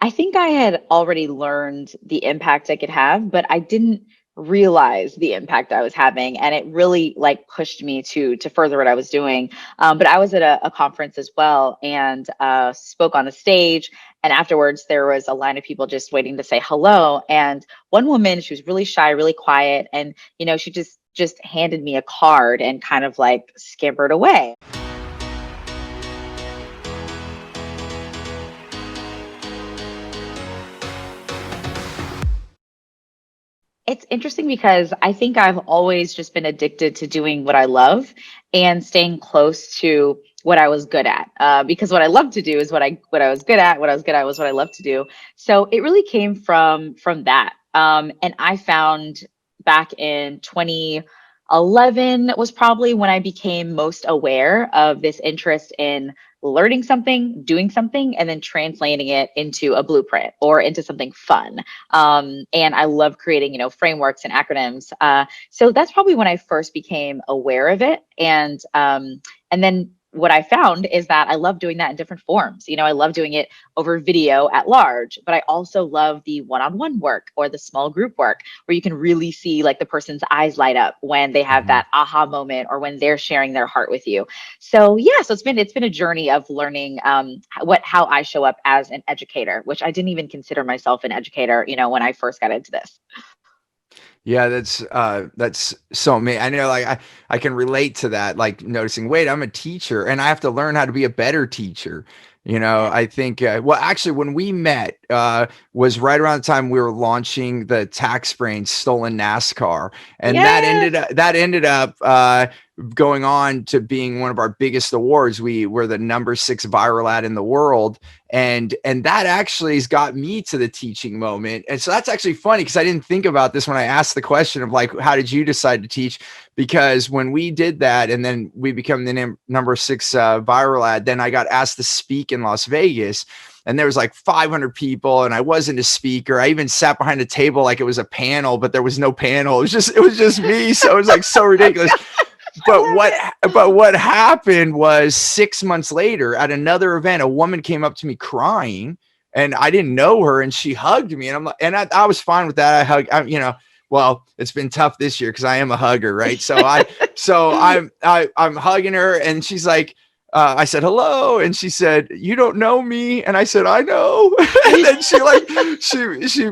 I think I had already learned the impact I could have, but I didn't realize the impact I was having, and it really like pushed me to further what I was doing. But I was at a conference as well, and spoke on a stage. And afterwards, there was a line of people just waiting to say hello. And one woman, she was really shy, really quiet, and she just handed me a card and kind of like scampered away. It's interesting because I think I've always just been addicted to doing what I love and staying close to what I was good at. Because what I love to do is what I was good at. What I was good at was what I love to do. So it really came from that. And I found back in 2011 was probably when I became most aware of this interest in learning something, doing something, and then translating it into a blueprint or into something fun. And I love creating, frameworks and acronyms. So that's probably when I first became aware of it. And then what I found is that I love doing that in different forms. I love doing it over video at large, but I also love the one-on-one work or the small group work where you can really see like the person's eyes light up when they have Mhm. that aha moment or when they're sharing their heart with you. So yeah, so it's been a journey of learning how I show up as an educator, which I didn't even consider myself an educator, when I first got into this. Yeah, that's so me. I know, like I can relate to that. Like noticing, wait, I'm a teacher, and I have to learn how to be a better teacher. I think. Well, actually, when we met, was right around the time we were launching the Tax Brain Stolen NASCAR, and Yes. that ended up going on to being one of our biggest awards. We were the number 6 viral ad in the world, and that actually has got me to the teaching moment. And so that's actually funny because I didn't think about this when I asked the question of like, how did you decide to teach? Because when we did that and then we become the number 6 viral ad, then I got asked to speak in Las Vegas, and there was like 500 people, and I wasn't a speaker. I even sat behind a table like it was a panel, but there was no panel. It was just me. So it was like so ridiculous. I but love what it. but what happened was 6 months later at another event, a woman came up to me crying, and I didn't know her, and she hugged me, and I'm like, and I was fine with that. Well, it's been tough this year because I am a hugger, right? So I'm hugging her, and she's like, I said hello, and she said, "You don't know me," and I said, "I know." And then she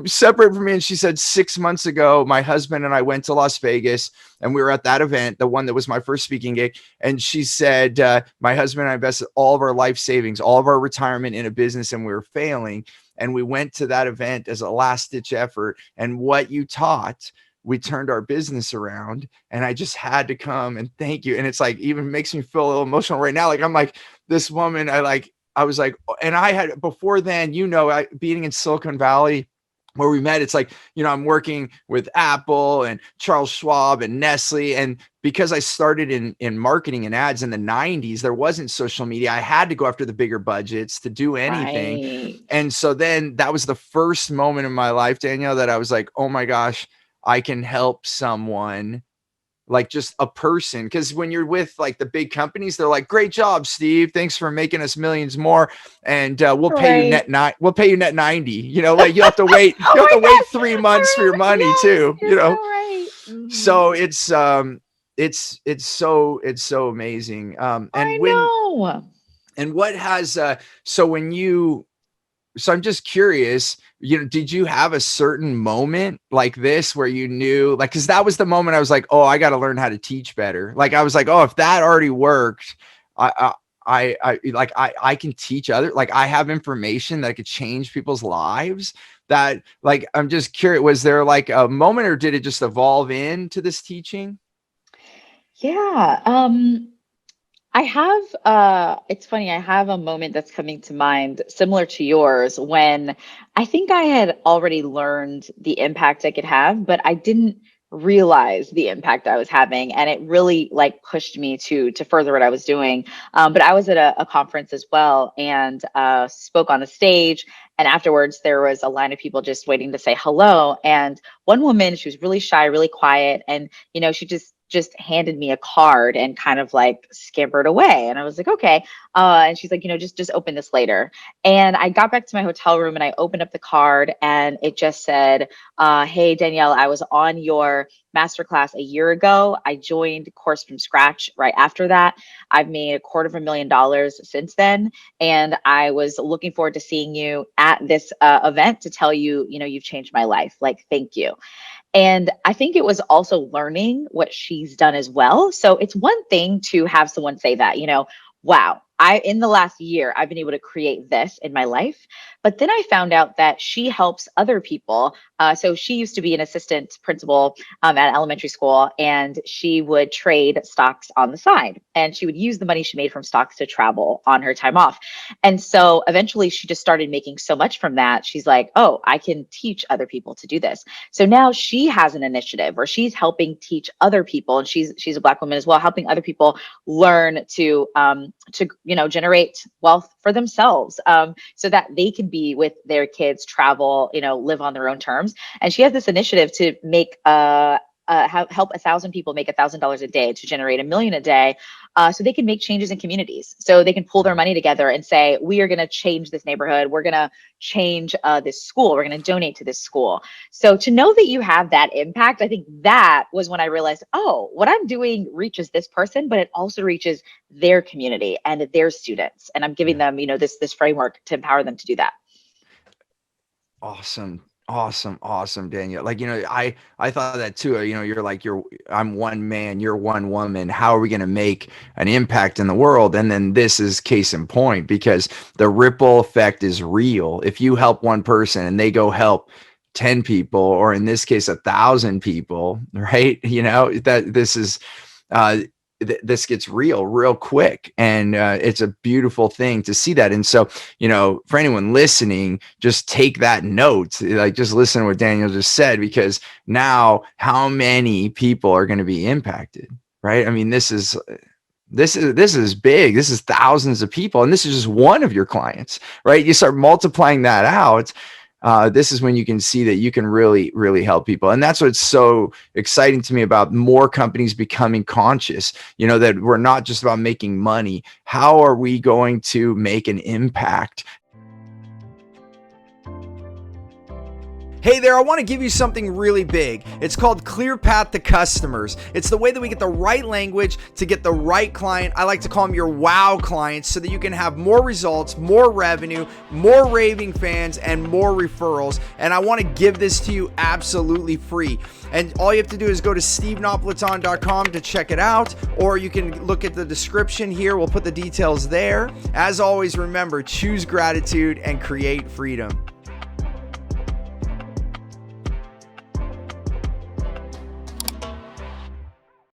separated from me, and she said, "6 months ago, my husband and I went to Las Vegas, and we were at that event, the one that was my first speaking gig." And she said, "My husband and I invested all of our life savings, all of our retirement in a business, and we were failing. And we went to that event as a last ditch effort. And what you taught, we turned our business around. And I just had to come and thank you." And it's like, even makes me feel a little emotional right now. Like, I'm like, this woman, I was like, and I had before then, being in Silicon Valley where we met, it's like, I'm working with Apple and Charles Schwab and Nestle. And because I started in marketing and ads in the 90s, there wasn't social media. I had to go after the bigger budgets to do anything. Right. And so then that was the first moment in my life, Danielle, that I was like, oh my gosh, I can help someone, like just a person. Because when you're with like the big companies, they're like, great job, Steve, thanks for making us millions more, and Right. we'll pay you net 90. Like you have to wait Oh my 3 months for God. your I remember. money Yes, too. you're so right. So it's so amazing. I know. And what has so when you so I'm just curious, did you have a certain moment like this where you knew, like, because that was the moment I was like, oh, I got to learn how to teach better. Like, I was like, oh, if that already worked, I, I can teach other, like, I have information that could change people's lives. That, like, I'm just curious, was there like a moment, or did it just evolve into this teaching? Yeah. I have it's funny, I have a moment that's coming to mind similar to yours when I think I had already learned the impact I could have, but I didn't realize the impact I was having, and it really like pushed me to further what I was doing. But I was at a conference as well, and spoke on a stage, and afterwards there was a line of people just waiting to say hello. And one woman, she was really shy, really quiet, and she just handed me a card and kind of like scampered away. And I was like, okay. And she's like, just open this later. And I got back to my hotel room and I opened up the card and it just said, hey, Danielle, I was on your masterclass a year ago. I joined Course from Scratch right after that. I've made $250,000 since then. And I was looking forward to seeing you at this event to tell you, you've changed my life. Like, thank you. And I think it was also learning what she's done as well. So it's one thing to have someone say that, wow, in the last year, I've been able to create this in my life. But then I found out that she helps other people. So she used to be an assistant principal at elementary school, and she would trade stocks on the side. And she would use the money she made from stocks to travel on her time off. And so eventually she just started making so much from that. She's like, oh, I can teach other people to do this. So now she has an initiative where she's helping teach other people. And she's a Black woman as well, helping other people learn to generate wealth for themselves, so that they can be with their kids, travel, live on their own terms. And she has this initiative to make help 1,000 people make $1,000 a day to generate $1 million a day, so they can make changes in communities. So they can pull their money together and say, we are going to change this neighborhood. We're going to change this school. We're going to donate to this school. So to know that you have that impact, I think that was when I realized, oh, what I'm doing reaches this person, but it also reaches their community and their students. And I'm giving them, this framework to empower them to do that. Awesome. Awesome, Danielle. Like, I thought that too. You're like, I'm one man, you're one woman. How are we going to make an impact in the world? And then this is case in point, because the ripple effect is real. If you help one person and they go help 10 people, or in this case, 1,000 people, right? That this is, this gets real quick, and it's a beautiful thing to see that. And so, for anyone listening, just take that note, like just listen to what Danielle just said, because now how many people are going to be impacted, right? I mean, this is big. This is thousands of people, and this is just one of your clients, right? You start multiplying that out. This is when you can see that you can really help people. And that's what's so exciting to me about more companies becoming conscious, that we're not just about making money. How are we going to make an impact? Hey there, I want to give you something really big. It's called Clear Path to Customers. It's the way that we get the right language to get the right client. I like to call them your wow clients, so that you can have more results, more revenue, more raving fans, and more referrals. And I want to give this to you absolutely free. And all you have to do is go to stevenapolitan.com to check it out, or you can look at the description here. We'll put the details there. As always, remember, choose gratitude and create freedom.